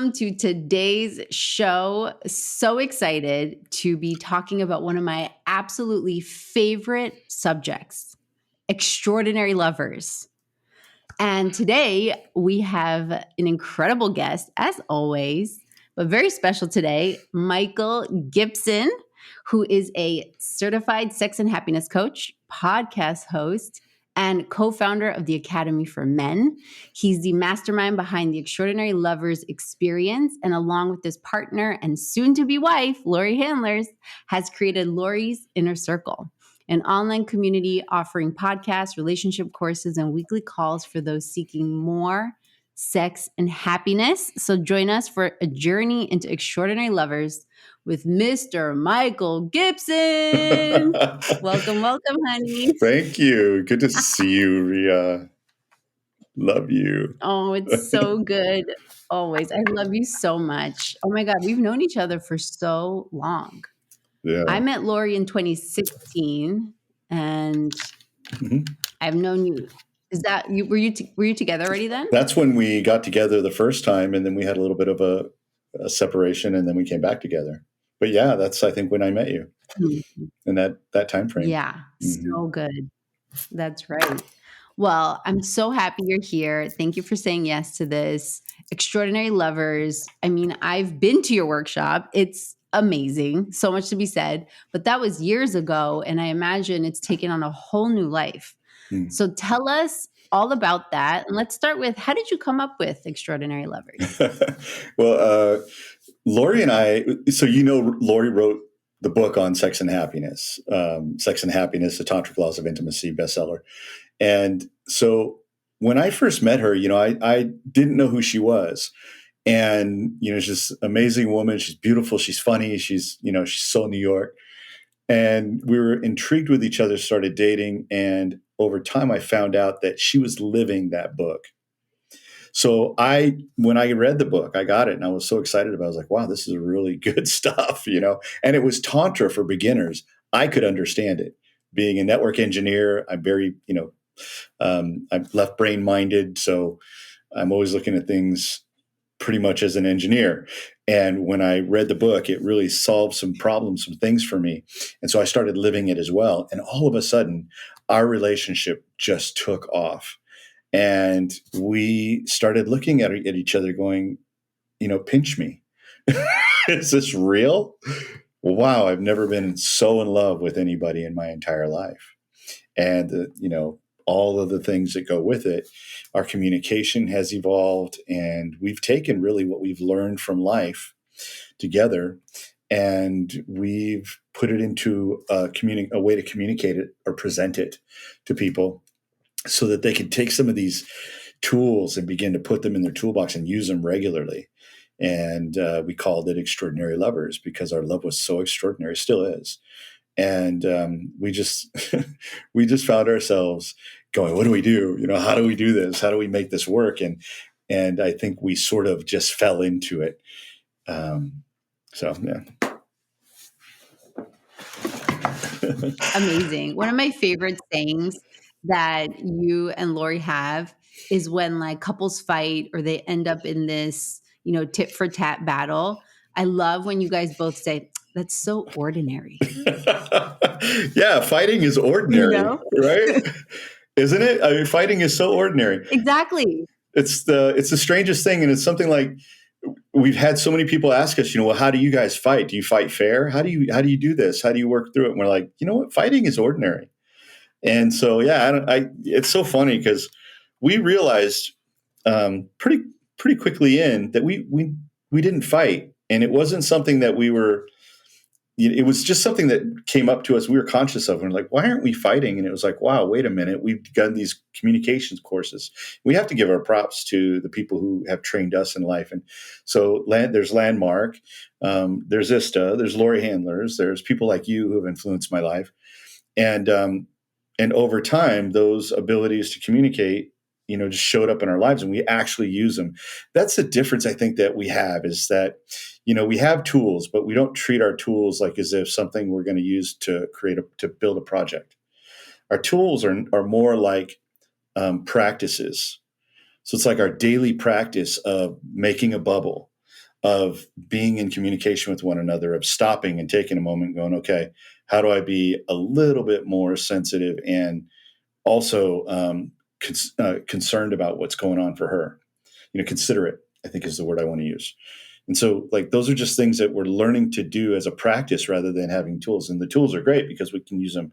welcome to today's show. So excited to be talking about one of my absolutely favorite subjects, extraordinary lovers. And today we have an incredible guest, as always, but very special today, Michael Gibson, who is a certified sex and happiness coach, podcast host, and co-founder of the Academy for Men. He's the mastermind behind the Extraordinary Lovers experience, and along with his partner and soon-to-be wife, Laurie Handlers, has created Laurie's Inner Circle, an online community offering podcasts, relationship courses, and weekly calls for those seeking more sex and happiness. So join us for a journey into extraordinary lovers with Mr. Michael Gibson. Welcome, honey. Thank you. Good to see you, Ria. Love you. Oh, it's so good. Always. I love you so much. Oh my God, we've known each other for so long. Yeah. I met Laurie in 2016, and I've known you. Is that you? Were you together already then? That's when we got together the first time, and then we had a little bit of a separation, and then we came back together. But yeah, that's I think when I met you in that time frame. Yeah, so good. That's right. Well, I'm so happy you're here. Thank you for saying yes to this. Extraordinary Lovers. I mean, I've been to your workshop. It's amazing. So much to be said. But that was years ago, and I imagine it's taken on a whole new life. So tell us all about that. And let's start with, how did you come up with Extraordinary Lovers? Well, Laurie and I, so Laurie wrote the book on sex and happiness, Sex and Happiness, The Tantric Laws of Intimacy bestseller. And so when I first met her, I didn't know who she was. And, she's an amazing woman. She's beautiful. She's funny. She's so New York. And we were intrigued with each other, started dating. And over time, I found out that she was living that book. So when I read the book, I got it and I was so excited about it. I was like, wow, this is really good stuff, and it was Tantra for beginners. I could understand it. Being a network engineer, I'm very, I'm left brain minded. So I'm always looking at things pretty much as an engineer. And when I read the book, it really solved some problems, some things for me. And so I started living it as well. And all of a sudden, our relationship just took off. And we started looking at each other going, pinch me. Is this real? Wow, I've never been so in love with anybody in my entire life. And, all of the things that go with it. Our communication has evolved, and we've taken really what we've learned from life together, and we've put it into a way to communicate it or present it to people so that they can take some of these tools and begin to put them in their toolbox and use them regularly. And we called it Extraordinary Lovers because our love was so extraordinary, still is. And we just found ourselves going, what do we do? How do we do this? How do we make this work? And I think we sort of just fell into it. So, yeah. Amazing. One of my favorite sayings that you and Laurie have is when like couples fight or they end up in this, tit for tat battle. I love when you guys both say, that's so ordinary. Yeah, fighting is ordinary, right? Isn't it? I mean, fighting is so ordinary. Exactly. It's the strangest thing. And it's something like we've had so many people ask us, well, how do you guys fight? Do you fight fair? How do you do this? How do you work through it? And we're like, you know what? Fighting is ordinary. And so, yeah, it's so funny because we realized pretty quickly that we didn't fight. And it wasn't something that we were, it was just something that came up to us. We were conscious of, and we're like, why aren't we fighting? And it was like, wow, wait a minute. We've done these communications courses. We have to give our props to the people who have trained us in life. And so there's Landmark, there's ISTA, there's Laurie Handlers, there's people like you who have influenced my life. And over time, those abilities to communicate, just showed up in our lives and we actually use them. That's the difference I think that we have is that, we have tools, but we don't treat our tools like as if something we're going to use to build a project. Our tools are more like practices. So it's like our daily practice of making a bubble, of being in communication with one another, of stopping and taking a moment and going, okay, how do I be a little bit more sensitive and also concerned about what's going on for her? Considerate, I think, is the word I want to use. And so, like, those are just things that we're learning to do as a practice rather than having tools. And the tools are great because we can use them,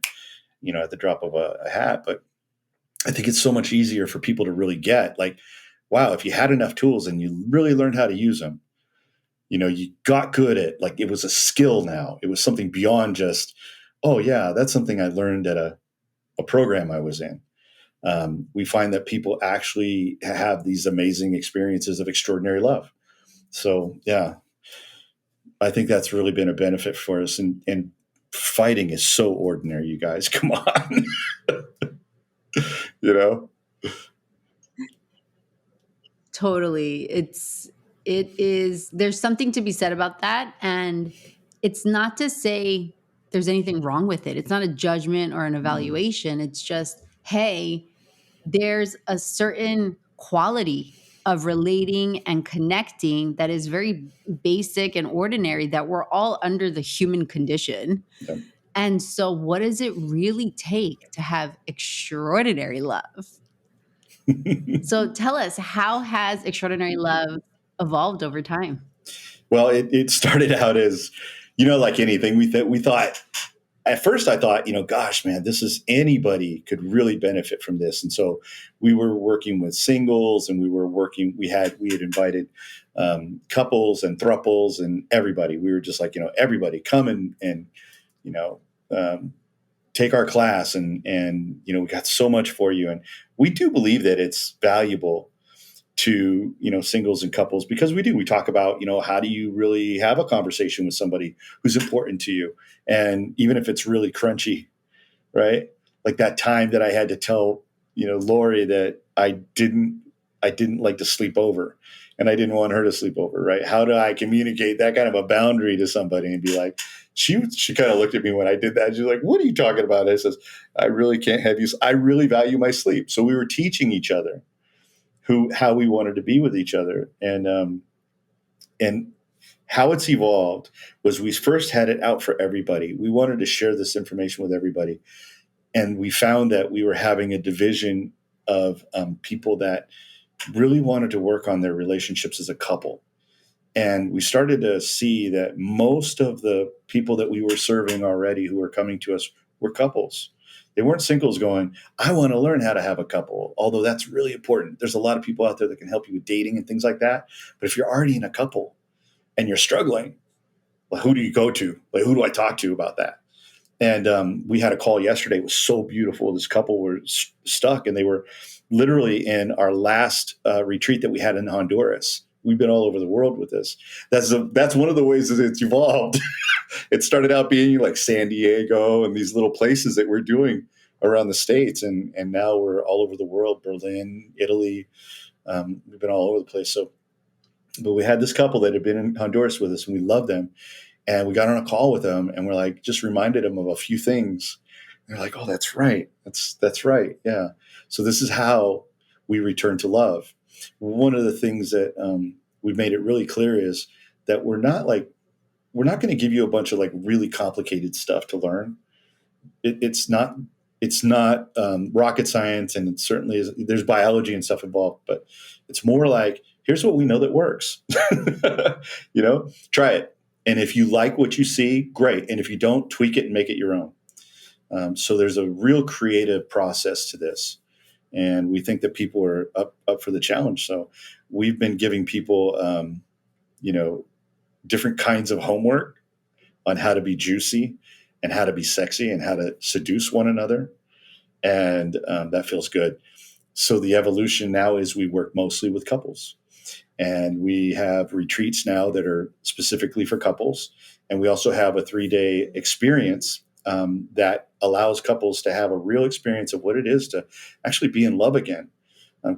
at the drop of a hat. But I think it's so much easier for people to really get, like, wow, if you had enough tools and you really learned how to use them, you got good at, like, it was a skill now. It was something beyond just, oh, yeah, that's something I learned at a program I was in. We find that people actually have these amazing experiences of extraordinary love. So, yeah, I think that's really been a benefit for us. And fighting is so ordinary, you guys. Come on. you know? Totally. There's something to be said about that. And it's not to say there's anything wrong with it. It's not a judgment or an evaluation. It's just, hey, there's a certain quality of relating and connecting that is very basic and ordinary, that we're all under the human condition. Yep. And so, what does it really take to have extraordinary love? So, tell us, how has extraordinary love evolved over time? Well, it started out as, like anything. We thought, at first I thought, gosh, man, this is, anybody could really benefit from this. And so we were working with singles, and we had invited couples and thruples and everybody. We were just like, everybody come and um, take our class, and we got so much for you. And we do believe that it's valuable to singles and couples, because we talk about, how do you really have a conversation with somebody who's important to you, and even if it's really crunchy, right? Like that time that I had to tell Laurie that I didn't like to sleep over, and I didn't want her to sleep over, right? How do I communicate that kind of a boundary to somebody and be like, she kind of looked at me when I did that. She's like, what are you talking about? I says, I really can't have you. I really value my sleep. So we were teaching each other how we wanted to be with each other. And how it's evolved was, we first had it out for everybody. We wanted to share this information with everybody. And we found that we were having a division of people that really wanted to work on their relationships as a couple. And we started to see that most of the people that we were serving already who were coming to us were couples. They weren't singles going, I want to learn how to have a couple, although that's really important. There's a lot of people out there that can help you with dating and things like that. But if you're already in a couple and you're struggling, well, who do you go to? Like, who do I talk to about that? And we had a call yesterday. It was so beautiful. This couple were stuck, and they were literally in our last retreat that we had in Honduras. We've been all over the world with this. That's one of the ways that it's evolved. It started out being like San Diego and these little places that we're doing around the States. And now we're all over the world, Berlin, Italy. We've been all over the place. But we had this couple that had been in Honduras with us, and we loved them. And we got on a call with them, and we're like, just reminded them of a few things. And they're like, oh, that's right. That's right. Yeah. So this is how we return to love. One of the things that we've made it really clear is that we're not going to give you a bunch of like really complicated stuff to learn. It's not rocket science, and it certainly is. There's biology and stuff involved, but it's more like, here's what we know that works. Try it. And if you like what you see, great. And if you don't, tweak it and make it your own. So there's a real creative process to this. And we think that people are up for the challenge. So we've been giving people, different kinds of homework on how to be juicy and how to be sexy and how to seduce one another. And that feels good. So the evolution now is we work mostly with couples. And we have retreats now that are specifically for couples. And we also have a 3-day experience that allows couples to have a real experience of what it is to actually be in love again.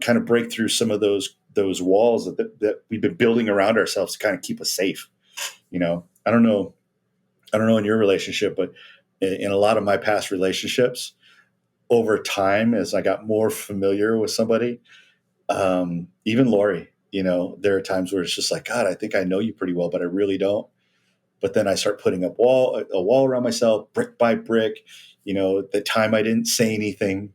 Kind of break through some of those walls that we've been building around ourselves to kind of keep us safe. I don't know in your relationship, but in a lot of my past relationships, over time, as I got more familiar with somebody, even Laurie, there are times where it's just like, God, I think I know you pretty well, but I really don't. But then I start putting up a wall around myself, brick by brick. The time I didn't say anything,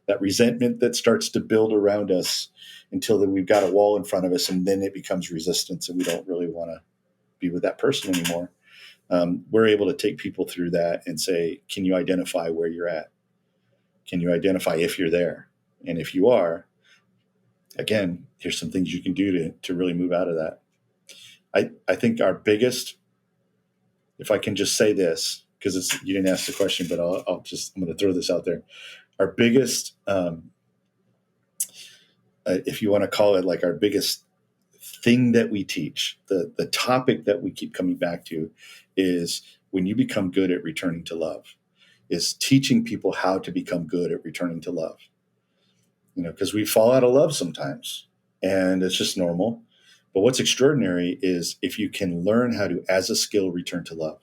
that resentment that starts to build around us until we've got a wall in front of us, and then it becomes resistance, and we don't really want to be with that person anymore. We're able to take people through that and say, can you identify where you're at? Can you identify if you're there? And if you are, again, here's some things you can do to really move out of that. I think our biggest, if I can just say this, because you didn't ask the question, but I'm going to throw this out there. Our biggest, if you want to call it like our biggest thing that we teach, the topic that we keep coming back to is when you become good at returning to love, is teaching people how to become good at returning to love. Because we fall out of love sometimes and it's just normal. But what's extraordinary is if you can learn how to, as a skill, return to love.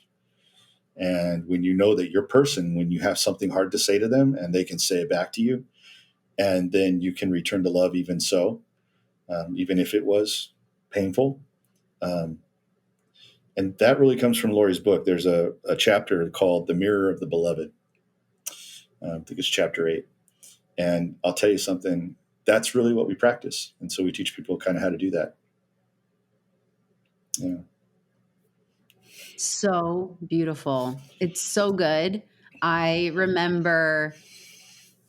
And when you know that your person, when you have something hard to say to them and they can say it back to you, and then you can return to love even so, even if it was painful. And that really comes from Laurie's book. There's a chapter called The Mirror of the Beloved. I think it's chapter 8. And I'll tell you something, that's really what we practice. And so we teach people kind of how to do that. Yeah. So beautiful. It's so good. I remember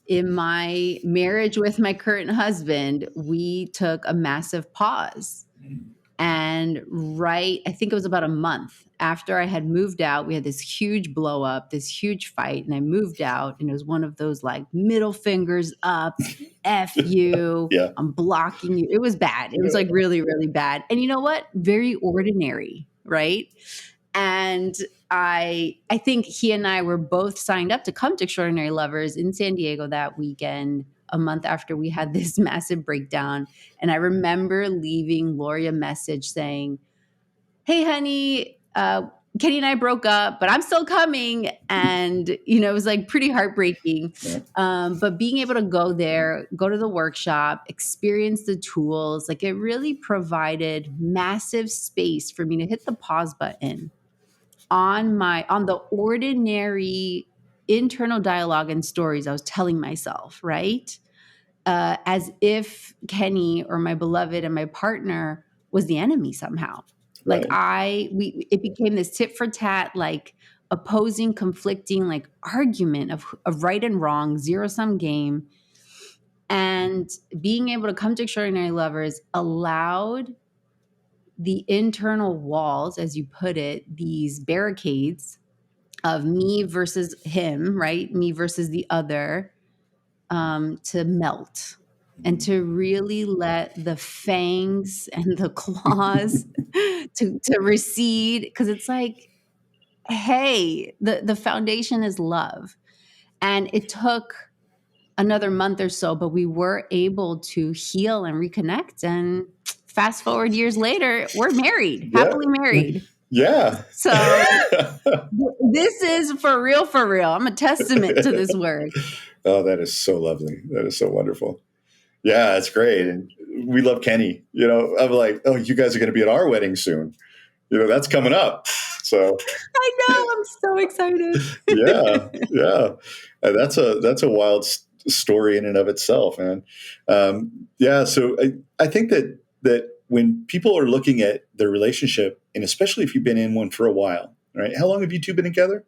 in my marriage with my current husband, we took a massive pause. And I think it was about a month after I had moved out, we had this huge blow up, this huge fight, and I moved out, and it was one of those like middle fingers up, F you, Yeah. I'm blocking you. It was bad. It was like really, really bad. And you know what? Very ordinary, right? And I think he and I were both signed up to come to Extraordinary Lovers in San Diego that weekend, a month after we had this massive breakdown. And I remember leaving Laurie a message saying, hey, honey, Kenny and I broke up, but I'm still coming. And, it was like pretty heartbreaking. Yeah. But being able to go there, go to the workshop, experience the tools, like it really provided massive space for me to hit the pause button on the ordinary internal dialogue and stories I was telling myself, right? As if Kenny or my beloved and my partner was the enemy somehow. Right. Like it became this tit for tat, like opposing, conflicting, like argument of right and wrong, zero sum game. And being able to come to Extraordinary Lovers allowed the internal walls, as you put it, these barricades of me versus him, right? Me versus the other, to melt and to really let the fangs and the claws to recede. Because it's like, hey, the foundation is love. And it took another month or so, but we were able to heal and reconnect. And fast forward years later, we're married, happily married. Yeah. So this is for real, for real. I'm a testament to this word. Oh, that is so lovely. That is so wonderful. Yeah, it's great. And we love Kenny. I'm like, oh, you guys are going to be at our wedding soon. That's coming up. So I know, I'm so excited. yeah. That's a wild story in and of itself, man. So I think that when people are looking at their relationship, and especially if you've been in one for a while, right? How long have you two been together?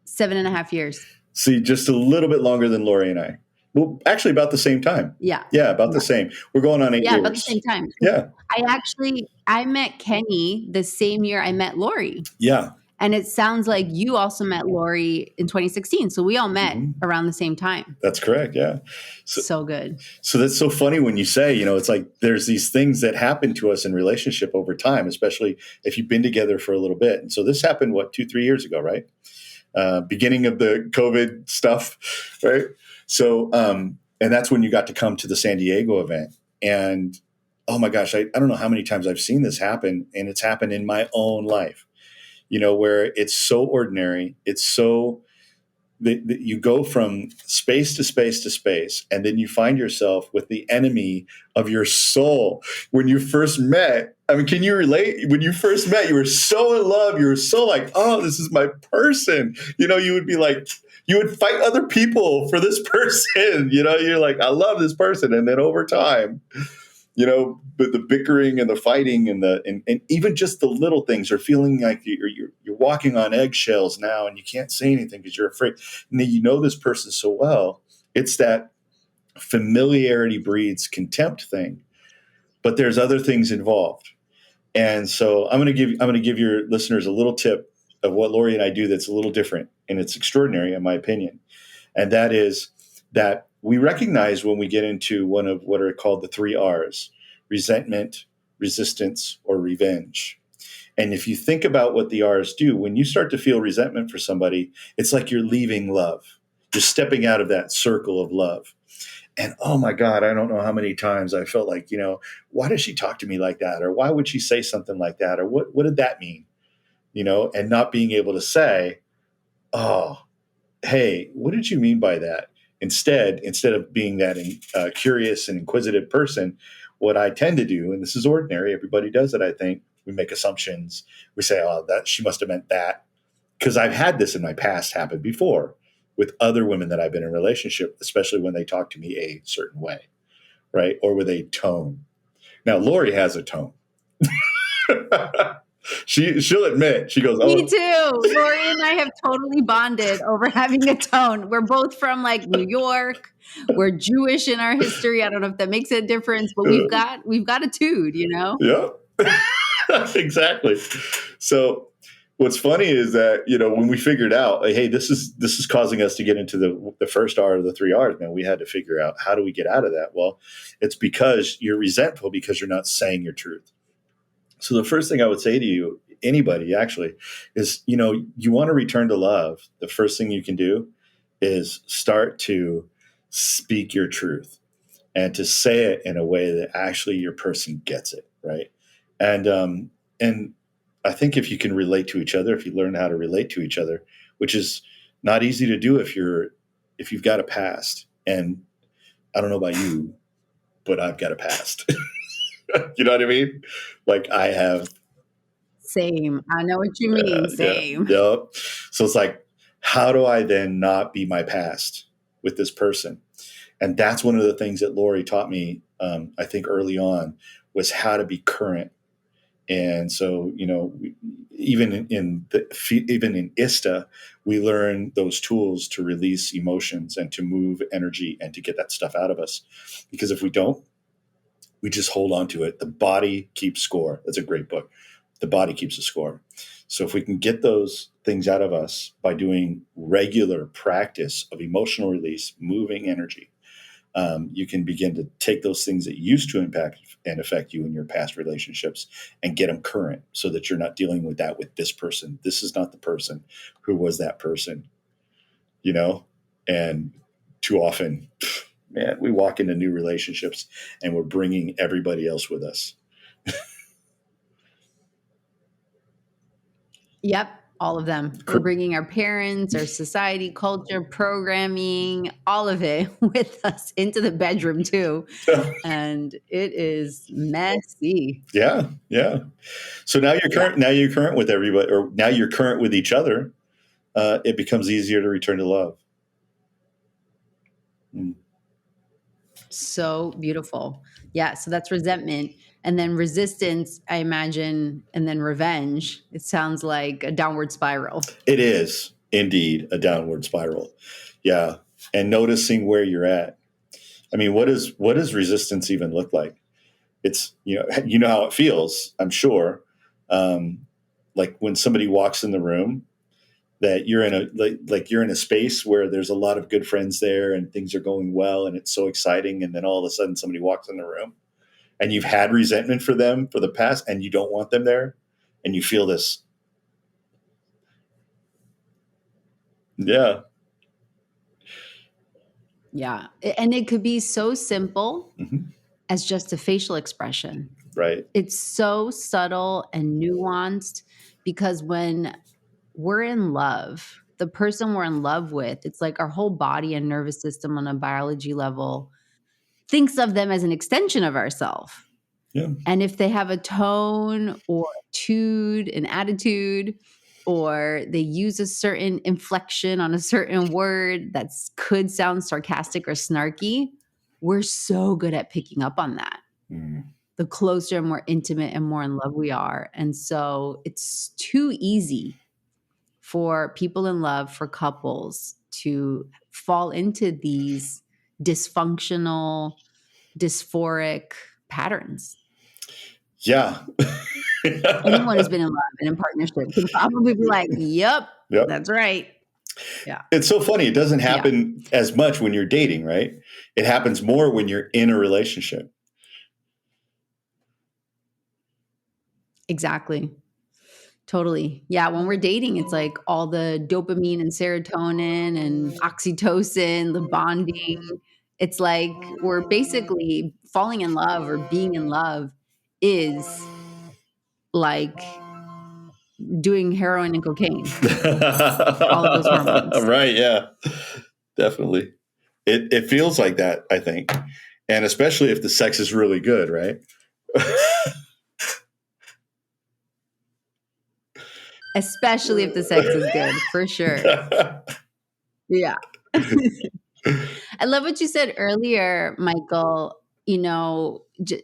7.5 years. See, just a little bit longer than Laurie and I. Well, actually about the same time. Yeah. Yeah, about the same. We're going on 8 years. Yeah, about the same time. Yeah. I met Kenny the same year I met Laurie. Yeah. And it sounds like you also met Laurie in 2016. So we all met around the same time. That's correct. Yeah. So good. So that's so funny when you say, it's like there's these things that happen to us in relationship over time, especially if you've been together for a little bit. And so this happened, 2-3 years ago, right? Beginning of the COVID stuff, right? So, and that's when you got to come to the San Diego event. And oh my gosh, I don't know how many times I've seen this happen, and it's happened in my own life, where it's so ordinary. It's so you go from space to space to space, and then you find yourself with the enemy of your soul. When you first met, I mean, can you relate? When you first met, you were so in love. You were so like, oh, this is my person. You would be like, you would fight other people for this person. You're like, I love this person. And then over time, but the bickering and the fighting and even just the little things are feeling like you're walking on eggshells now, and you can't say anything because you're afraid. And then this person so well. It's that familiarity breeds contempt thing, but there's other things involved. And so I'm going to give your listeners a little tip of what Laurie and I do that's a little different, and it's extraordinary in my opinion. And that is that we recognize when we get into one of what are called the 3 R's: resentment, resistance, or revenge. And if you think about what the R's do, when you start to feel resentment for somebody, it's like you're leaving love. You're stepping out of that circle of love. And oh my God, I don't know how many times I felt like, why does she talk to me like that? Or why would she say something like that? Or what did that mean? And not being able to say, oh, hey, what did you mean by that? Instead of being that curious and inquisitive person, what I tend to do, and this is ordinary, everybody does it, I think, we make assumptions. We say, oh, that she must have meant that. Because I've had this in my past happen before with other women that I've been in a relationship, especially when they talk to me a certain way, right? Or with a tone. Now, Laurie has a tone. She'll admit, she goes, Me too. Laurie and I have totally bonded over having a tone. We're both from like New York. We're Jewish in our history. I don't know if that makes a difference, but we've got a tude, Yeah, exactly. So what's funny is that, when we figured out, like, hey, this is causing us to get into the first R of the 3 R's, man, we had to figure out, how do we get out of that? Well, it's because you're resentful because you're not saying your truth. So the first thing I would say to you, anybody actually, is, you want to return to love. The first thing you can do is start to speak your truth and to say it in a way that actually your person gets it, right? And I think if you can relate to each other, if you learn how to relate to each other, which is not easy to do if you've got a past. And I don't know about you, but I've got a past. You know what I mean? Like I have. Same. I know what you mean. Same. Yeah. So it's like, how do I then not be my past with this person? And that's one of the things that Laurie taught me, I think early on, was how to be current. And so, even in ISTA, we learn those tools to release emotions and to move energy and to get that stuff out of us. Because if we don't, we just hold on to it. The body keeps score. That's a great book. The body keeps a score. So if we can get those things out of us by doing regular practice of emotional release, moving energy, you can begin to take those things that used to impact and affect you in your past relationships and get them current so that you're not dealing with that with this person. This is not the person who was that person, and too often, man, we walk into new relationships and we're bringing everybody else with us. Yep. All of them. We're bringing our parents, our society, culture, programming, all of it with us into the bedroom too. And it is messy. Yeah. Yeah. So now you're current. Now you're current with everybody, or now you're current with each other. It becomes easier to return to love. So beautiful. Yeah. So that's resentment. And then resistance, I imagine, and then revenge. It sounds like a downward spiral. It is indeed a downward spiral. Yeah. And noticing where you're at. I mean, what does resistance even look like? It's, you know how it feels, I'm sure. Like when somebody walks in the room, that you're in you're in a space where there's a lot of good friends there and things are going well and it's so exciting. And then all of a sudden somebody walks in the room and you've had resentment for them for the past and you don't want them there. And you feel this. Yeah. Yeah. And it could be so simple as just a facial expression. Right. It's so subtle and nuanced because when we're in love, the person we're in love with, it's like our whole body and nervous system on a biology level thinks of them as an extension of ourselves. Yeah. And if they have a tone or an attitude, or they use a certain inflection on a certain word that could sound sarcastic or snarky, we're so good at picking up on that. The closer and more intimate and more in love we are. And so it's too easy for people in love, for couples, to fall into these dysfunctional, dysphoric patterns. Yeah. Anyone who's been in love and in partnership can probably be like, yep. That's right. Yeah. It's so funny. It doesn't happen as much when you're dating, right? It happens more when you're in a relationship. Exactly. Totally. Yeah. When we're dating, it's like all the dopamine and serotonin and oxytocin, the bonding. It's like we're basically falling in love, or being in love is like doing heroin and cocaine. All of those hormones. Right. Yeah. Definitely. It feels like that, I think. And especially if the sex is really good, right? Especially if the sex is good, for sure. Yeah. I love what you said earlier, Michael.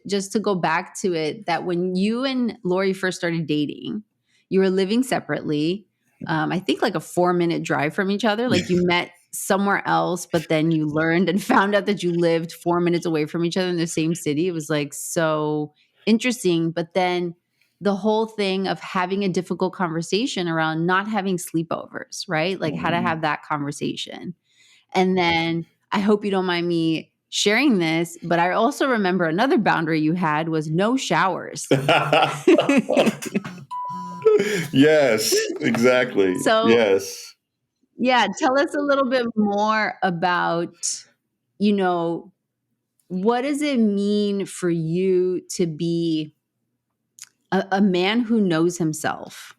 Just to go back to it, that when you and Laurie first started dating, you were living separately. I think like a 4-minute drive from each other. Like you met somewhere else, but then you learned and found out that you lived 4 minutes away from each other in the same city. It was like so interesting. But then the whole thing of having a difficult conversation around not having sleepovers, right? Like how to have that conversation. And then I hope you don't mind me sharing this, but I also remember another boundary you had was no showers. Yes, exactly. So, yes. Yeah, tell us a little bit more about, what does it mean for you to be a man who knows himself,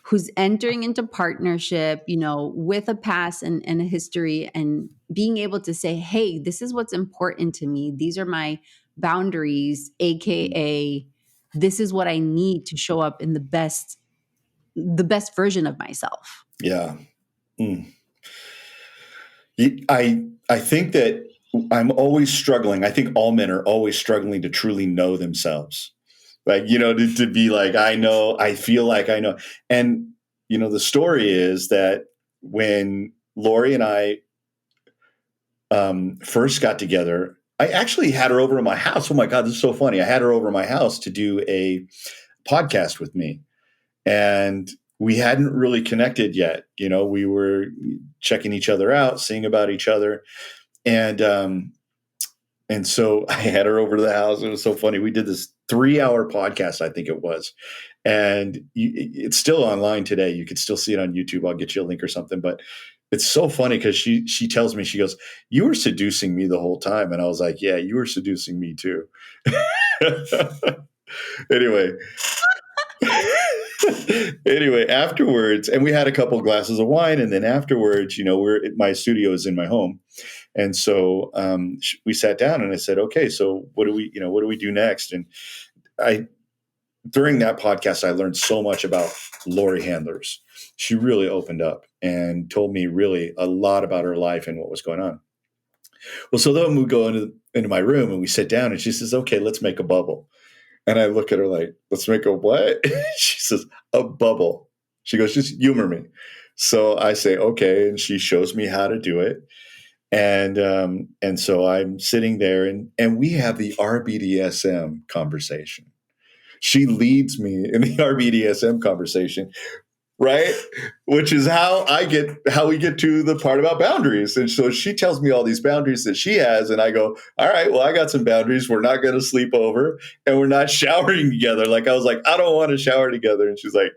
who's entering into partnership, with a past and a history, and being able to say, hey, this is what's important to me. These are my boundaries, AKA, this is what I need to show up in the best version of myself. Yeah. I think that I'm always struggling. I think all men are always struggling to truly know themselves. Like, to be like, I know, I feel like I know. And, the story is that when Laurie and I first got together, I actually had her over at my house. Oh my God, this is so funny. I had her over at my house to do a podcast with me. And we hadn't really connected yet. We were checking each other out, seeing about each other. And so I had her over to the house. It was so funny. We did this 3-hour podcast, I think it was. And it's still online today. You can still see it on YouTube. I'll get you a link or something. But it's so funny because she tells me, she goes, you were seducing me the whole time. And I was like, yeah, you were seducing me too. Anyway. Anyway, afterwards, and we had a couple of glasses of wine, and then afterwards, my studio is in my home, and so we sat down, and I said, "Okay, so what do we do next?" And during that podcast, I learned so much about Laurie Handlers. She really opened up and told me really a lot about her life and what was going on. Well, so then we go into my room and we sit down, and she says, "Okay, let's make a bubble." And I look at her like, let's make a what? She says, a bubble. She goes, just humor me. So I say, okay. And she shows me how to do it. And so I'm sitting there and we have the RBDSM conversation. She leads me in the RBDSM conversation, right? Which is how we get to the part about boundaries. And so she tells me all these boundaries that she has. And I go, all right, well, I got some boundaries. We're not going to sleep over and we're not showering together. Like I was like, I don't want to shower together. And she's like,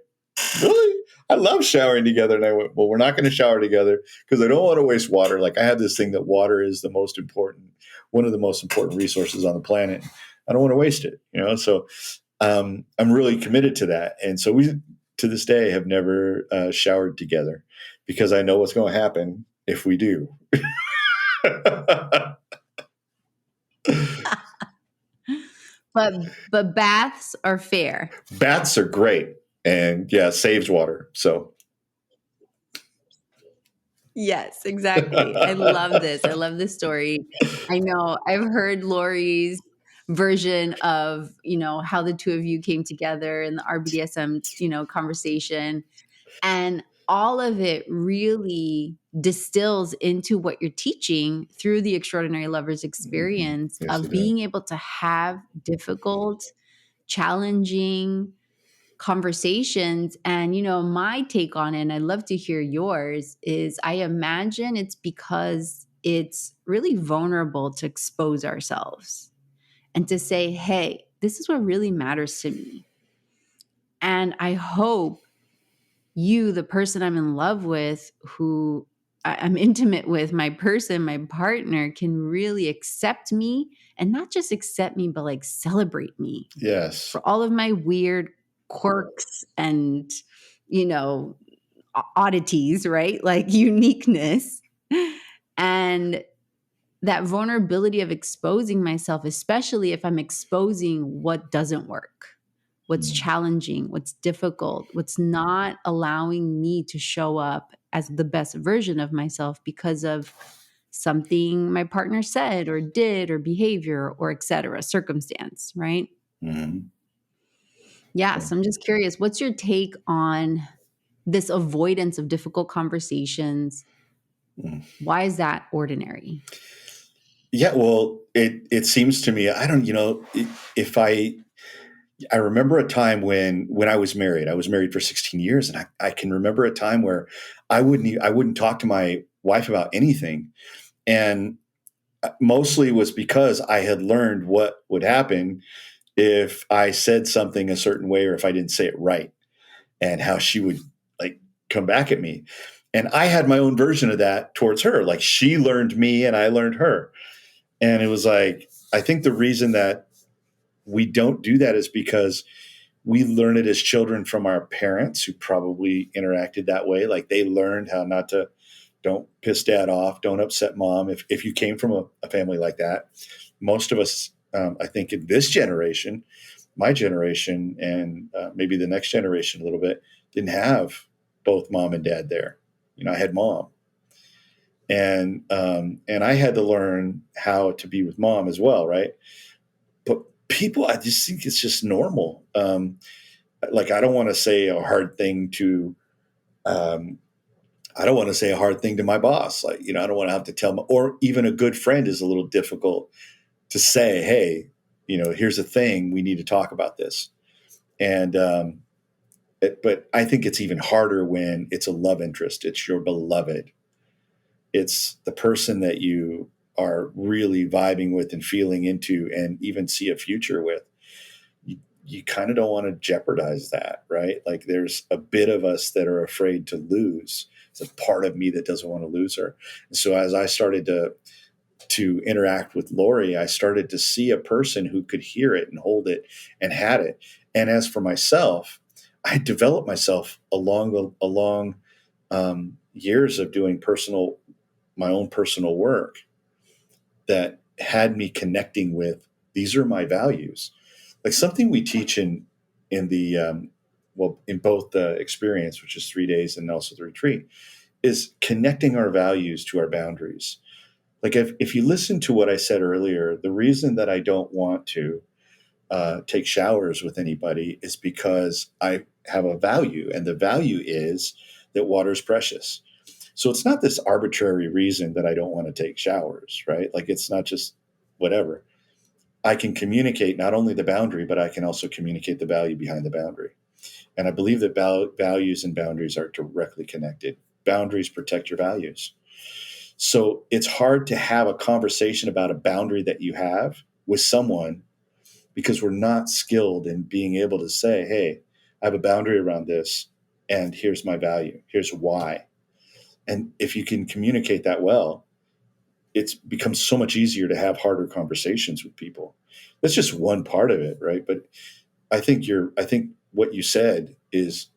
really? I love showering together. And I went, well, we're not going to shower together because I don't want to waste water. Like I have this thing that water is one of the most important resources on the planet. I don't want to waste it, So I'm really committed to that. And so we, to this day, have never showered together. because I know what's going to happen if we do. But baths are fair. Baths are great, and yeah, saves water. So Yes, exactly. I love this. I love this story. I know I've heard Laurie's version of, how the two of you came together in the RBDSM, conversation. And all of it really distills into what you're teaching through the Extraordinary Lovers experience yes, of it does. being able to have difficult, challenging conversations. And, my take on it, and I'd love to hear yours, is I imagine it's because it's really vulnerable to expose ourselves and to say, hey, this is what really matters to me. And I hope you, the person I'm in love with, who I'm intimate with, my person, my partner, can really accept me, and not just accept me, but like celebrate me Yes. for all of my weird quirks and, you know, oddities, right? Like uniqueness. And that vulnerability of exposing myself, especially if I'm exposing what doesn't work, what's challenging, what's difficult, what's not allowing me to show up as the best version of myself because of something my partner said or did or behavior or et cetera, circumstance, right? Mm-hmm. Yeah. So I'm just curious, what's your take on this avoidance of difficult conversations? Why is that ordinary? Yeah, well, it seems to me, I don't, if I remember a time when I was married. I was married for 16 years, and I can remember a time where I wouldn't talk to my wife about anything, and mostly was because I had learned what would happen if I said something a certain way or if I didn't say it right, and how she would like come back at me. And I had my own version of that towards her. Like she learned me and I learned her. And it was like, I think the reason that we don't do that is because we learn it as children from our parents who probably interacted that way. Like they learned how not to, don't piss dad off, don't upset mom. If you came from a family like that, most of us, I think in this generation, my generation, and maybe the next generation a little bit, didn't have both mom and dad there. I had mom, and I had to learn how to be with mom as well, right? But people, I just think it's just normal. Like I don't want to say a hard thing to, um, I don't want to say a hard thing to my boss. Like I don't want to have to tell, or even a good friend is a little difficult to say, hey, here's a thing, we need to talk about this. And but I think it's even harder when it's a love interest. It's your beloved. It's the person that you are really vibing with and feeling into and even see a future with. You kind of don't want to jeopardize that, right? Like there's a bit of us that are afraid to lose. It's a part of me that doesn't want to lose her. And so as I started to interact with Laurie, I started to see a person who could hear it and hold it and had it. And as for myself, I developed myself along years of doing my own personal work that had me connecting with, these are my values. Like something we teach in the in both the experience, which is 3 days, and also the retreat, is connecting our values to our boundaries. Like if you listen to what I said earlier, the reason that I don't want to take showers with anybody is because I have a value, and the value is that water is precious. So it's not this arbitrary reason that I don't want to take showers, right? Like it's not just whatever. I can communicate not only the boundary, but I can also communicate the value behind the boundary. And I believe that values and boundaries are directly connected. Boundaries protect your values. So it's hard to have a conversation about a boundary that you have with someone because we're not skilled in being able to say, hey, I have a boundary around this, and here's my value. Here's why. And if you can communicate that well, it's becomes so much easier to have harder conversations with people. That's just one part of it, right? But I think what you said is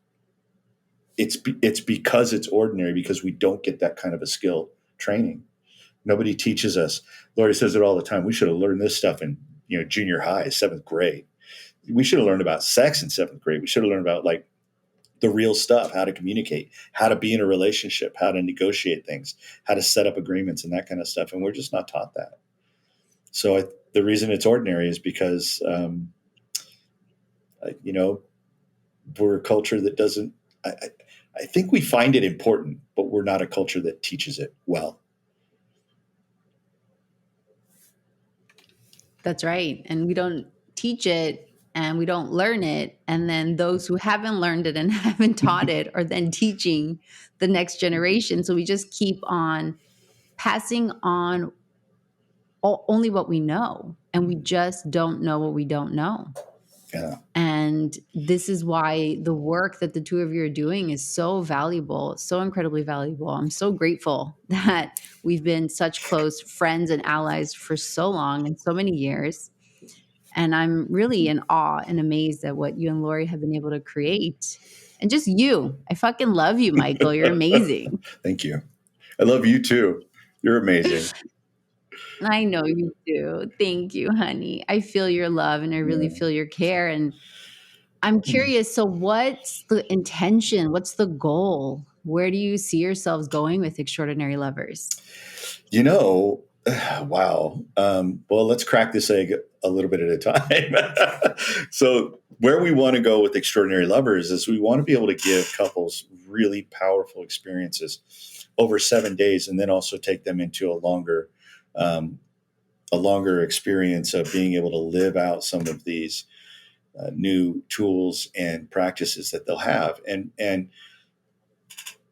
it's because it's ordinary, because we don't get that kind of a skill training. Nobody teaches us. Laurie says it all the time. We should have learned this stuff in junior high, seventh grade. We should have learned about sex in seventh grade. We should have learned about like the real stuff, how to communicate, how to be in a relationship, how to negotiate things, how to set up agreements and that kind of stuff. And we're just not taught that. So the reason it's ordinary is because, we're a culture that doesn't, I think we find it important, but we're not a culture that teaches it well. That's right. And we don't teach it and we don't learn it. And then those who haven't learned it and haven't taught it are then teaching the next generation. So we just keep on passing on only what we know. And we just don't know what we don't know. Yeah. And this is why the work that the two of you are doing is so valuable, so incredibly valuable. I'm so grateful that we've been such close friends and allies for so long and so many years. And I'm really in awe and amazed at what you and Laurie have been able to create. And just you. I fucking love you, Michael. You're amazing. Thank you. I love you too. You're amazing. I know you do. Thank you, honey. I feel your love and I really feel your care. And I'm curious, so what's the intention? What's the goal? Where do you see yourselves going with Extraordinary Lovers? Wow. Well, let's crack this egg a little bit at a time. So where we want to go with Extraordinary Lovers is we want to be able to give couples really powerful experiences over 7 days, and then also take them into a longer experience of being able to live out some of these new tools and practices that they'll have. And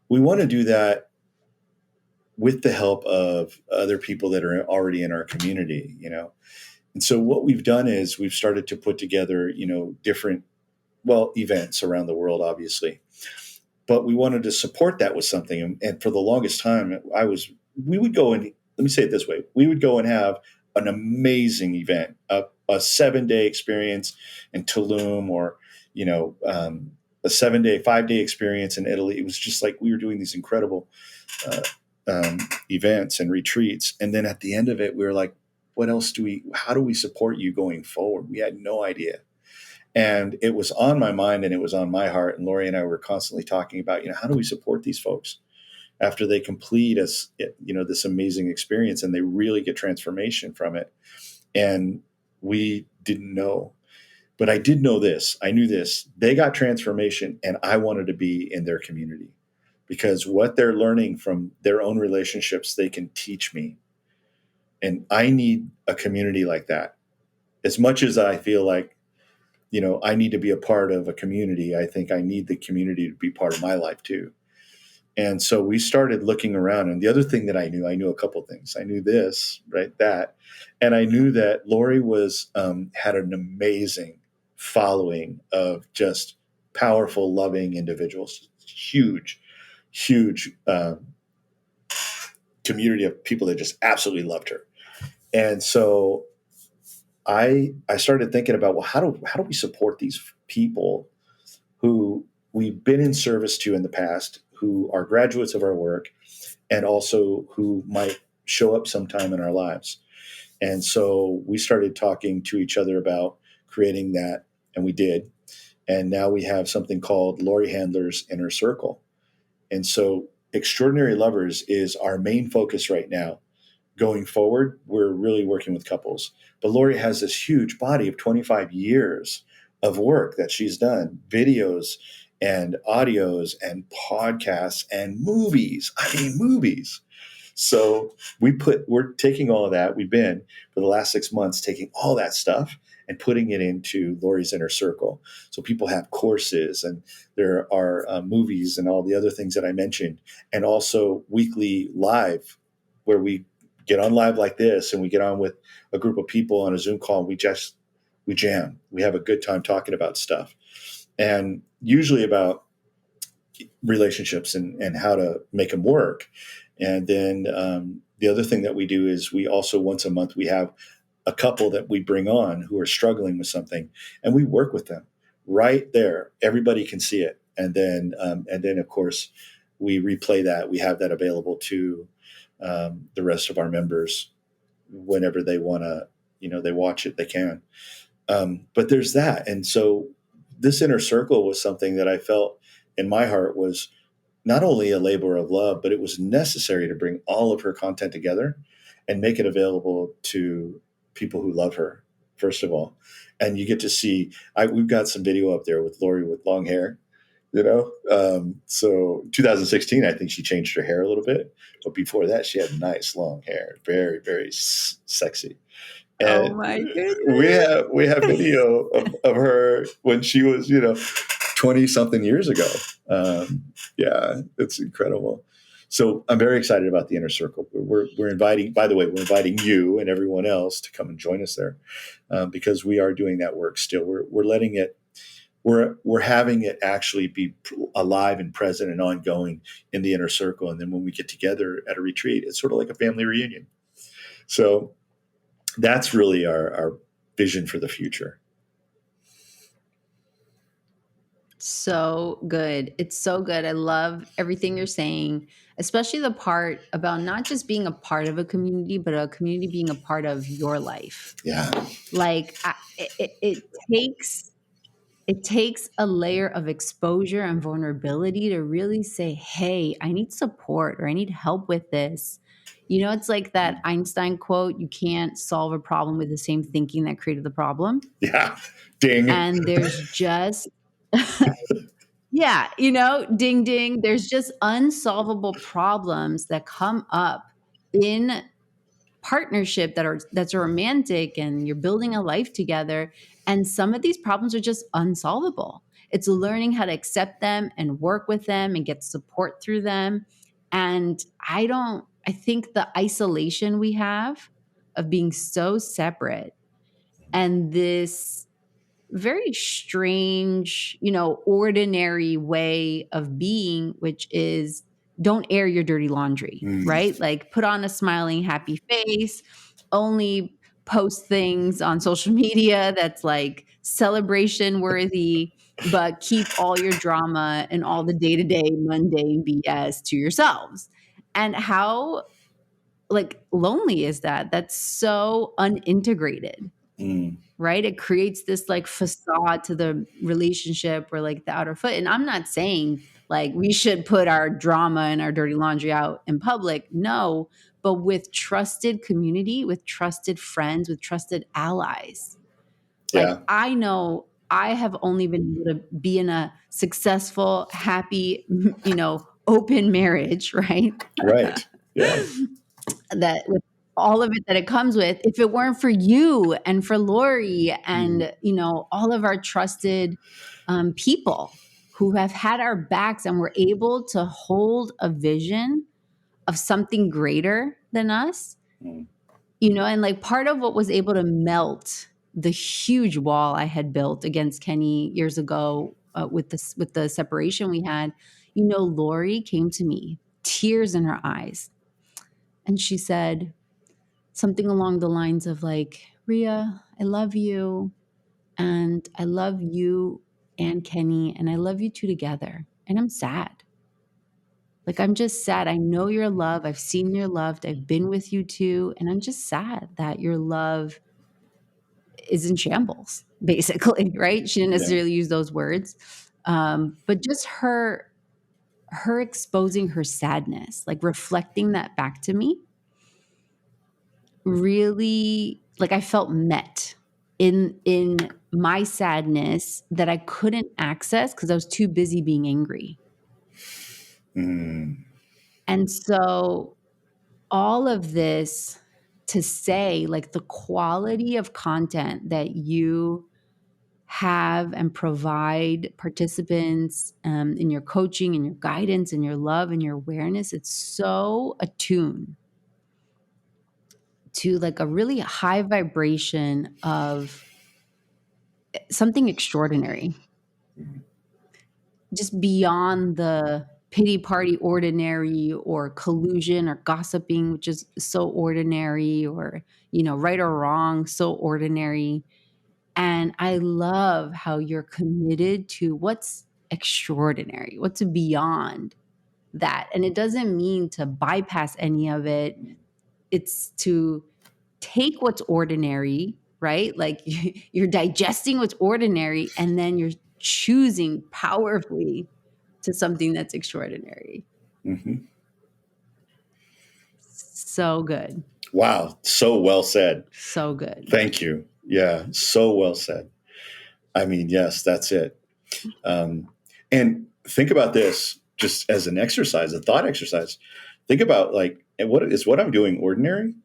we want to do that with the help of other people that are already in our community, And so what we've done is we've started to put together, different, events around the world, obviously. But we wanted to support that with something. And for the longest time, we would go and, let me say it this way, we would go and have an amazing event, a 7-day experience in Tulum, or, a 5-day experience in Italy. It was just like we were doing these incredible events and retreats. And then at the end of it, we were like, how do we support you going forward? We had no idea. And it was on my mind and it was on my heart. And Laurie and I were constantly talking about, how do we support these folks after they complete this amazing experience and they really get transformation from it. And we didn't know, but I did know this. I knew this. They got transformation and I wanted to be in their community, because what they're learning from their own relationships, they can teach me. And I need a community like that. As much as I feel like, I need to be a part of a community, I think I need the community to be part of my life too. And so we started looking around. And the other thing that I knew a couple of things. I knew this, right? That. And I knew that Laurie had an amazing following of just powerful, loving individuals. Huge, huge community of people that just absolutely loved her. And so I started thinking about, well, how do we support these people who we've been in service to in the past, who are graduates of our work, and also who might show up sometime in our lives. And so we started talking to each other about creating that, and we did. And now we have something called Laurie Handler's Inner Circle. And so Extraordinary Lovers is our main focus right now. Going forward, we're really working with couples. But Laurie has this huge body of 25 years of work that she's done, videos and audios and podcasts and movies. I mean, movies. So we're taking all of that. We've been, for the last 6 months, taking all that stuff and putting it into Laurie's Inner Circle. So people have courses, and there are movies and all the other things that I mentioned, and also weekly live, where we get on live like this and we get on with a group of people on a Zoom call, and we jam. We have a good time talking about stuff, and usually about relationships and how to make them work. And then the other thing that we do is we also, once a month, we have a couple that we bring on who are struggling with something, and we work with them right there. Everybody can see it. And then of course we replay that. We have that available to the rest of our members whenever they want to, they watch it, they can. But there's that. And so this inner circle was something that I felt in my heart was not only a labor of love, but it was necessary to bring all of her content together and make it available to people who love her, first of all. And you get to see, we've got some video up there with Laurie with long hair, So 2016, I think she changed her hair a little bit. But before that, she had nice long hair, very, very sexy. Oh And my we have goodness. video of her when she was, 20 something years ago. Yeah, it's incredible. So I'm very excited about the inner circle. We're inviting, by the way, we're inviting you and everyone else to come and join us there, because we are doing that work still. We're letting it, we're having it actually be alive and present and ongoing in the inner circle. And then when we get together at a retreat, it's sort of like a family reunion. So that's really our vision for the future. So good. It's so good. I love everything you're saying, especially the part about not just being a part of a community, but a community being a part of your life. Yeah. Like it takes a layer of exposure and vulnerability to really say, hey, I need support or I need help with this. It's like that Einstein quote, you can't solve a problem with the same thinking that created the problem. Yeah. Ding. And there's just yeah, ding, ding. There's just unsolvable problems that come up in partnership that's romantic and you're building a life together. And some of these problems are just unsolvable. It's learning how to accept them and work with them and get support through them. And I think the isolation we have of being so separate and this very strange, ordinary way of being, which is don't air your dirty laundry, right? Like put on a smiling, happy face, only post things on social media that's like celebration worthy, but keep all your drama and all the day to day mundane BS to yourselves. And how like lonely is that? That's so unintegrated. Right? It creates this like facade to the relationship or like the outer foot. And I'm not saying like we should put our drama and our dirty laundry out in public. No, but with trusted community, with trusted friends, with trusted allies. Like Yeah. I know I have only been able to be in a successful, happy, open marriage, right? Right. Yeah. That with all of it that it comes with, if it weren't for you and for Laurie and all of our trusted people who have had our backs and were able to hold a vision of something greater than us, and like part of what was able to melt the huge wall I had built against Kenny years ago with the separation we had, Laurie came to me, tears in her eyes, and she said something along the lines of like, Ria, I love you. And I love you and Kenny. And I love you two together. And I'm sad. Like, I'm just sad. I know your love. I've seen your love. I've been with you too. And I'm just sad that your love is in shambles, basically, right? She didn't necessarily use those words. But just her exposing her sadness, like reflecting that back to me, really like I felt met in my sadness that I couldn't access because I was too busy being angry. And so all of this to say like the quality of content that you have and provide participants in your coaching and your guidance and your love and your awareness, it's so attuned to like a really high vibration of something extraordinary, just beyond the pity party ordinary or collusion or gossiping, which is so ordinary, or, right or wrong, so ordinary. And I love how you're committed to what's extraordinary? What's beyond that? And it doesn't mean to bypass any of it. It's to take what's ordinary, right? Like you're digesting what's ordinary and then you're choosing powerfully to something that's extraordinary. Mm-hmm. So good. Wow. So well said. So good. Thank you. Yeah. So well said. I mean, yes, that's it. And think about this just as an exercise, a thought exercise. Think about like, and what I'm doing ordinary?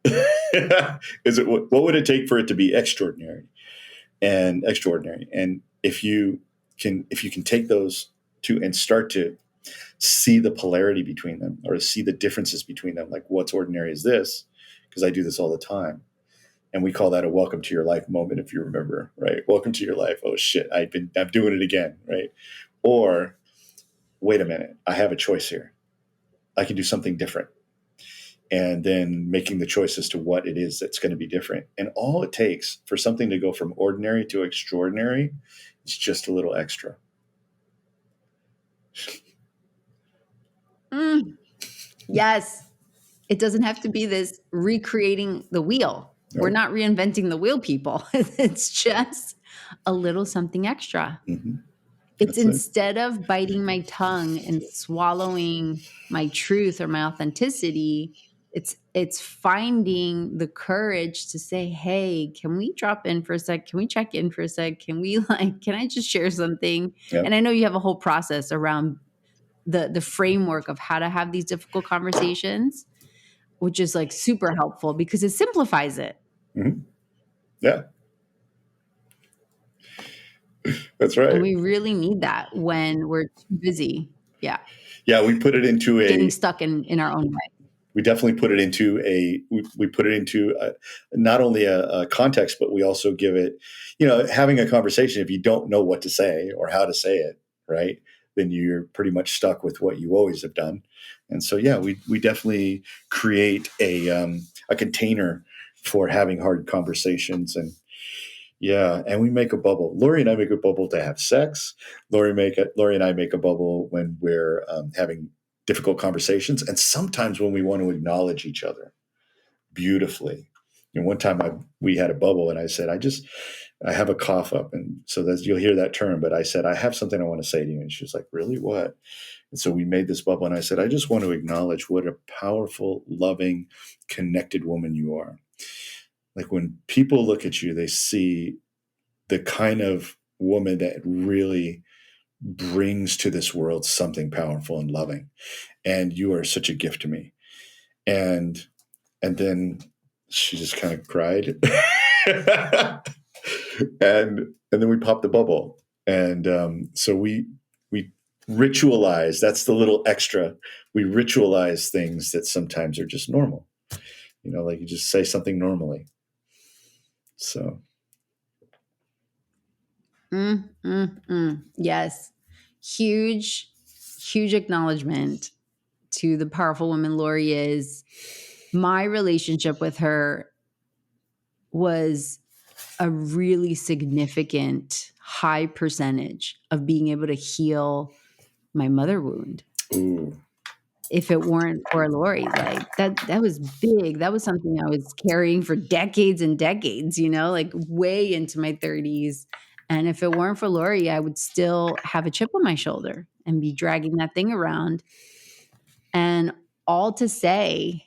Is it what would it take for it to be extraordinary? And extraordinary. And if you can take those two and start to see the polarity between them or see the differences between them, like what's ordinary is this, because I do this all the time. And we call that a welcome to your life moment, if you remember, right? Welcome to your life. Oh shit, I'm doing it again, right? Or wait a minute, I have a choice here. I can do something different. And then making the choice as to what it is that's going to be different. And all it takes for something to go from ordinary to extraordinary is just a little extra. Yes. It doesn't have to be this recreating the wheel. Nope. We're not reinventing the wheel, people. It's just a little something extra. Mm-hmm. It's instead of biting my tongue and swallowing my truth or my authenticity, it's finding the courage to say, hey, can we drop in for a sec? Can we check in for a sec? Can I just share something? Yep. And I know you have a whole process around the framework of how to have these difficult conversations, which is like super helpful because it simplifies it. Mm-hmm. Yeah. That's right. And we really need that when we're too busy. Yeah. Yeah, we put it into getting stuck in our own way. We definitely put it into we put it into not only a context, but we also give it, having a conversation. If you don't know what to say or how to say it, right, then you're pretty much stuck with what you always have done. And so, yeah, we definitely create a container for having hard conversations. And yeah, and we make a bubble. Laurie and I make a bubble to have sex. Laurie and I make a bubble when we're having difficult conversations, and sometimes when we want to acknowledge each other beautifully. And one time we had a bubble, and I said, I have a cough up, and so you'll hear that term. But I said, I have something I want to say to you, and she was like, really, what? And so we made this bubble, and I said, I just want to acknowledge what a powerful, loving, connected woman you are. Like when people look at you, they see the kind of woman that really brings to this world something powerful and loving. And you are such a gift to me. And then she just kind of cried. and then we popped the bubble. And so we ritualize. That's the little extra. We ritualize things that sometimes are just normal. Like you just say something normally. So. Yes. Huge acknowledgement to the powerful woman Laurie is. My relationship with her was a really significant high percentage of being able to heal my mother wound. Ooh. If it weren't for Laurie, like that was big. That was something I was carrying for decades and decades, like way into my 30s. And if it weren't for Laurie, I would still have a chip on my shoulder and be dragging that thing around. And all to say,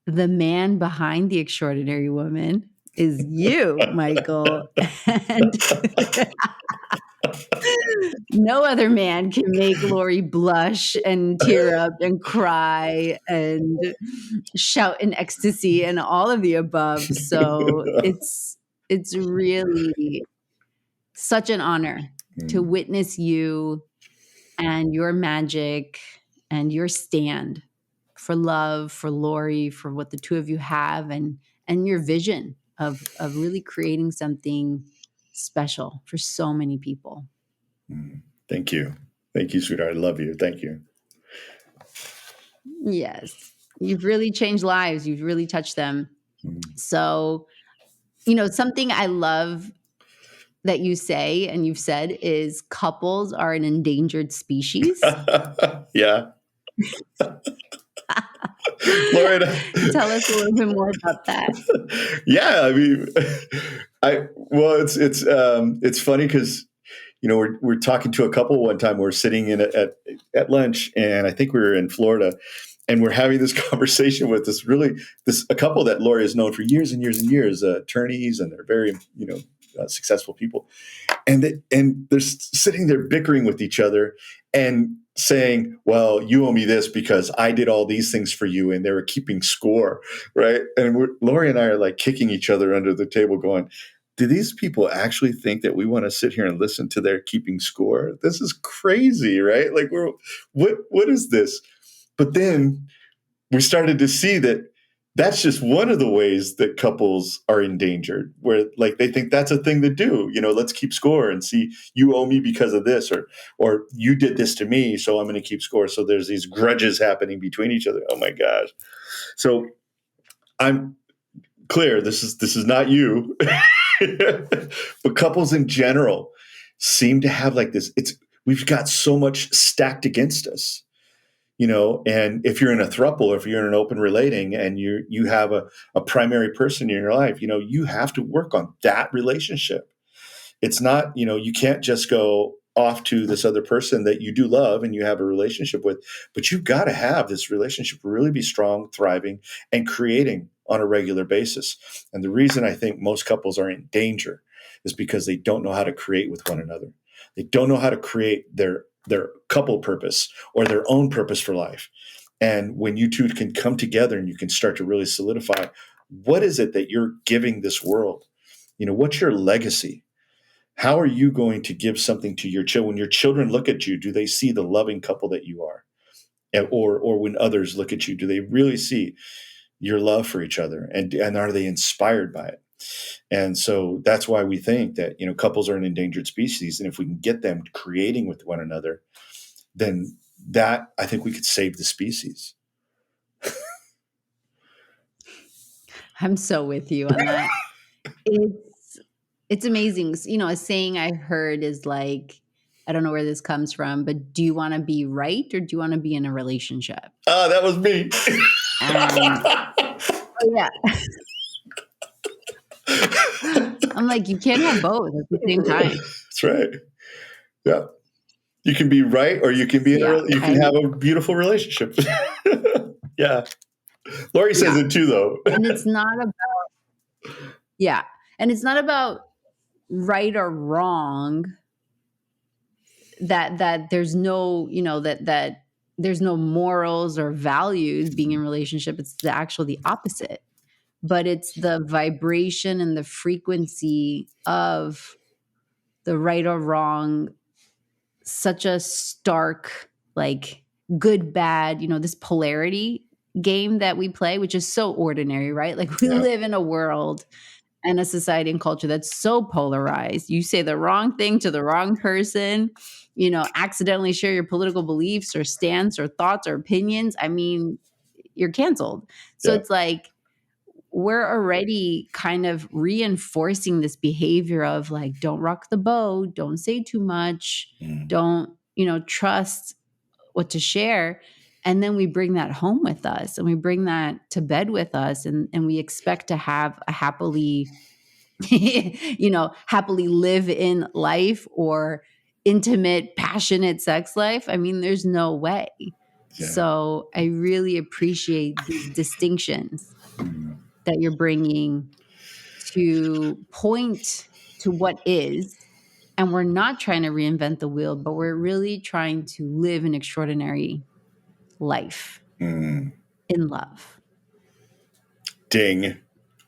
the man behind the extraordinary woman is you, Michael. And no other man can make Laurie blush and tear up and cry and shout in ecstasy and all of the above. So it's really such an honor to witness you and your magic and your stand for love, for Laurie, for what the two of you have, and your vision of really creating something special for so many people. Thank you. Thank you, sweetheart. I love you. Thank you. Yes. You've really changed lives. You've really touched them. So, something I love that you say and you've said is couples are an endangered species. Yeah. Laurie, Tell us a little bit more about that. yeah, I mean, it's funny because we're talking to a couple one time. We're sitting in at lunch, and I think we were in Florida, and we're having this conversation with a couple that Laurie has known for years and years and years, attorneys, and they're very successful people, and they're sitting there bickering with each other and saying, well, you owe me this because I did all these things for you, and they were keeping score, right? And Laurie and I are like kicking each other under the table going, do these people actually think that we want to sit here and listen to their keeping score? This is crazy, right? Like, what is this? But then we started to see that that's just one of the ways that couples are endangered, where like they think that's a thing to do. Let's keep score and see, you owe me because of this, or you did this to me, so I'm going to keep score. So there's these grudges happening between each other. Oh my gosh! So I'm clear. This is not you, but couples in general seem to have like this. We've got so much stacked against us. And if you're in a throuple, or if you're in an open relating and you have a primary person in your life, you have to work on that relationship. It's not, you can't just go off to this other person that you do love and you have a relationship with, but you've got to have this relationship really be strong, thriving, and creating on a regular basis. And the reason I think most couples are in danger is because they don't know how to create with one another. They don't know how to create their couple purpose or their own purpose for life. And when you two can come together and you can start to really solidify, what is it that you're giving this world? What's your legacy? How are you going to give something to your children? When your children look at you, do they see the loving couple that you are? Or when others look at you, do they really see your love for each other? And are they inspired by it? And so that's why we think that, couples are an endangered species. And if we can get them creating with one another, then that, I think we could save the species. I'm so with you on that. It's amazing. A saying I heard is like, I don't know where this comes from, but do you want to be right or do you want to be in a relationship? That was me. Yeah. I'm like, you can't have both at the same time. That's right. Yeah. You can be right, or you can be you can have a beautiful relationship. Yeah. Laurie says it too, though. And it's not about right or wrong. That there's no, that there's no morals or values being in relationship. It's the opposite. But it's the vibration and the frequency of the right or wrong, such a stark, like good, bad, this polarity game that we play, which is so ordinary, right? Like we live in a world and a society and culture that's so polarized. You say the wrong thing to the wrong person, accidentally share your political beliefs or stance or thoughts or opinions. I mean, you're canceled. So it's like, we're already kind of reinforcing this behavior of like, don't rock the boat, don't say too much, don't, trust what to share. And then we bring that home with us and we bring that to bed with us. And we expect to have a happily, happily live in life or intimate, passionate sex life. I mean, there's no way. Yeah. So I really appreciate these distinctions that you're bringing to point to what is. And we're not trying to reinvent the wheel, but we're really trying to live an extraordinary life in love. Ding.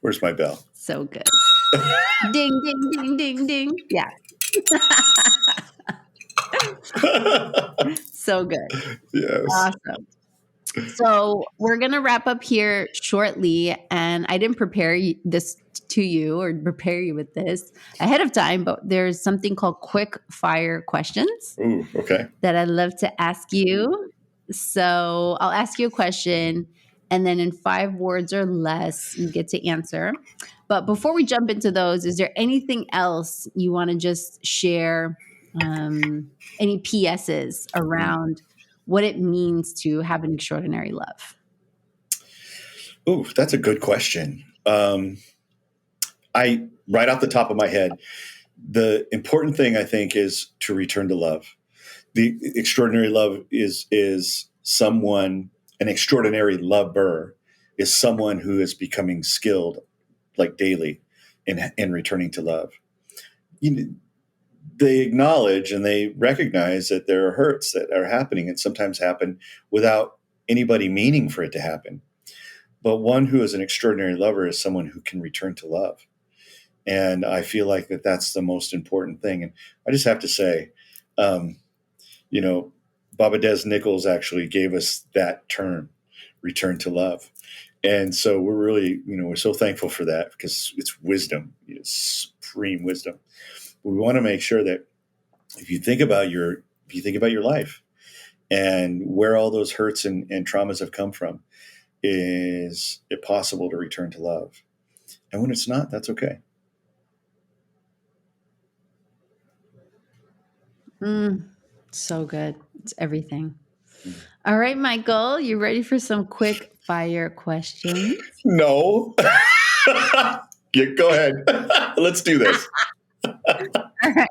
Where's my bell? So good. Ding, ding, ding, ding, ding. Yeah. So good. Yes. Awesome. So we're going to wrap up here shortly. And I didn't prepare this to you or prepare you with this ahead of time, but there's something called quick fire questions. Ooh, okay. That I'd love to ask you. So I'll ask you a question And then in 5 words or less, you get to answer. But before we jump into those, is there anything else you want to just share? Any PSs around what it means to have an extraordinary love? Oh, that's a good question. I right off the top of my head, the important thing I think is to return to love. The extraordinary love is someone, an extraordinary lover is someone who is becoming skilled like daily in returning to love. You know, they acknowledge and they recognize that there are hurts that are happening and sometimes happen without anybody meaning for it to happen. But one who is an extraordinary lover is someone who can return to love. And I feel like that's the most important thing. And I just have to say, um, you know, Baba Des Nichols actually gave us that term, return to love. And so we're really, we're so thankful for that because it's wisdom, it's supreme wisdom. We want to make sure that if you think about your life and where all those hurts and traumas have come from, is it possible to return to love? And when it's not, that's okay. So good. It's everything. All right, Michael, you ready for some quick fire questions? No. Yeah, go ahead. Let's do this. All right,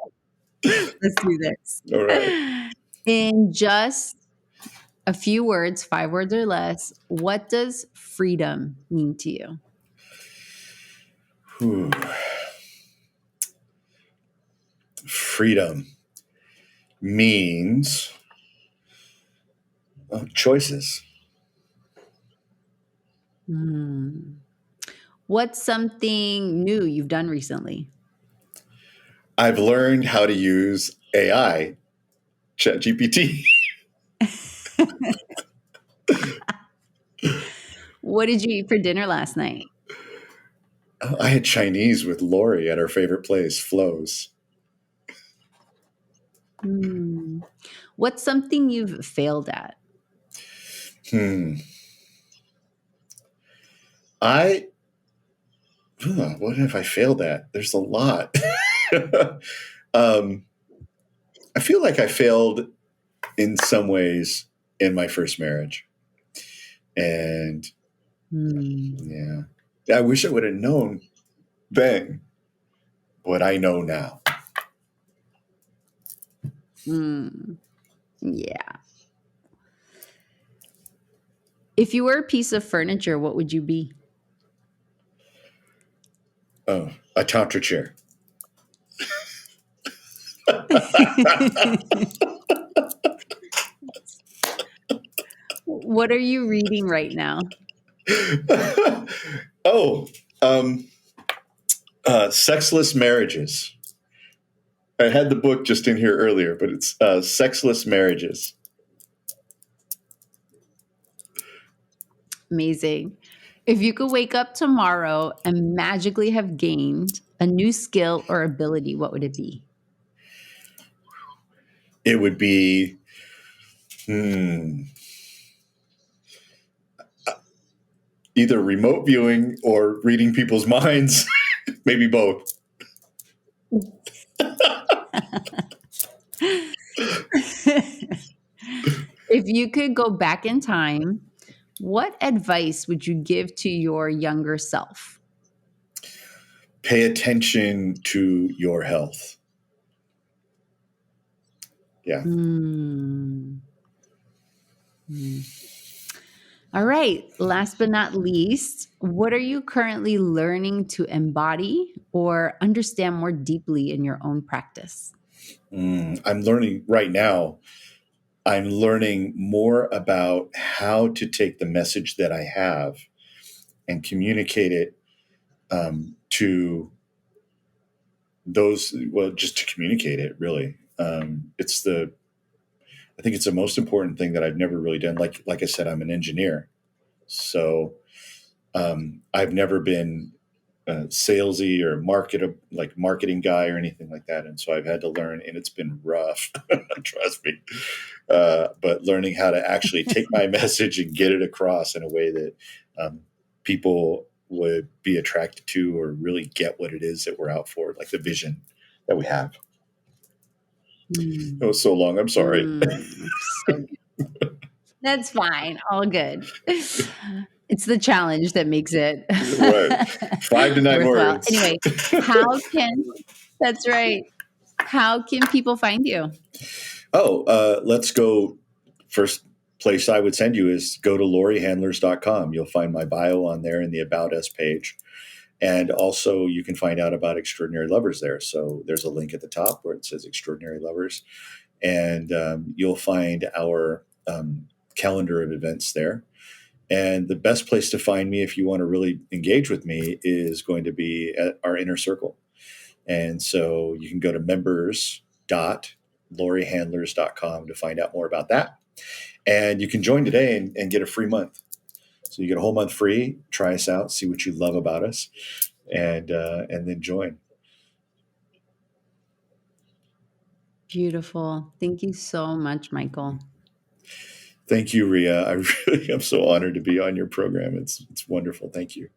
let's do this. All right. In just a few words, 5 words or less, what does freedom mean to you? Whew. Freedom means choices. What's something new you've done recently? I've learned how to use AI, ChatGPT. What did you eat for dinner last night? I had Chinese with Laurie at our favorite place, Flo's. What's something you've failed at? What have I failed at? There's a lot. I feel like I failed in some ways in my first marriage. And yeah, I wish I would have known then what I know now. Yeah. If you were a piece of furniture, what would you be? Oh, a tantra chair. What are you reading right now? Oh, Sexless Marriages. I had the book just in here earlier, but it's Sexless Marriages. Amazing. If you could wake up tomorrow and magically have gained a new skill or ability, what would it be? It would be either remote viewing or reading people's minds, maybe both. If you could go back in time, what advice would you give to your younger self? Pay attention to your health. Yeah. All right. Last but not least, what are you currently learning to embody or understand more deeply in your own practice? I'm learning right now. I'm learning more about how to take the message that I have and communicate it to those. Well, just to communicate it, really. I think it's the most important thing that I've never really done. Like I said, I'm an engineer, so I've never been salesy or marketing guy or anything like that. And so I've had to learn, and it's been rough, trust me. But learning how to actually take my message and get it across in a way that people would be attracted to or really get what it is that we're out for, like the vision that we have. It was so long. I'm sorry. So good. That's fine. All good. It's the challenge that makes it Right. 5 to 9 worthwhile. words. Anyway, that's right. How can people find you? Let's go. First place I would send you is go to lauriehandlers.com. You'll find my bio on there in the About Us page. And also you can find out about Extraordinary Lovers there. So there's a link at the top where it says Extraordinary Lovers. And you'll find our calendar of events there. And the best place to find me if you want to really engage with me is going to be at our inner circle. And so you can go to members.lauriehandlers.com to find out more about that. And you can join today and get a free month. So you get a whole month free. Try us out, see what you love about us, and then join. Beautiful. Thank you so much, Michael. Thank you, Ria. I really am so honored to be on your program. It's wonderful. Thank you.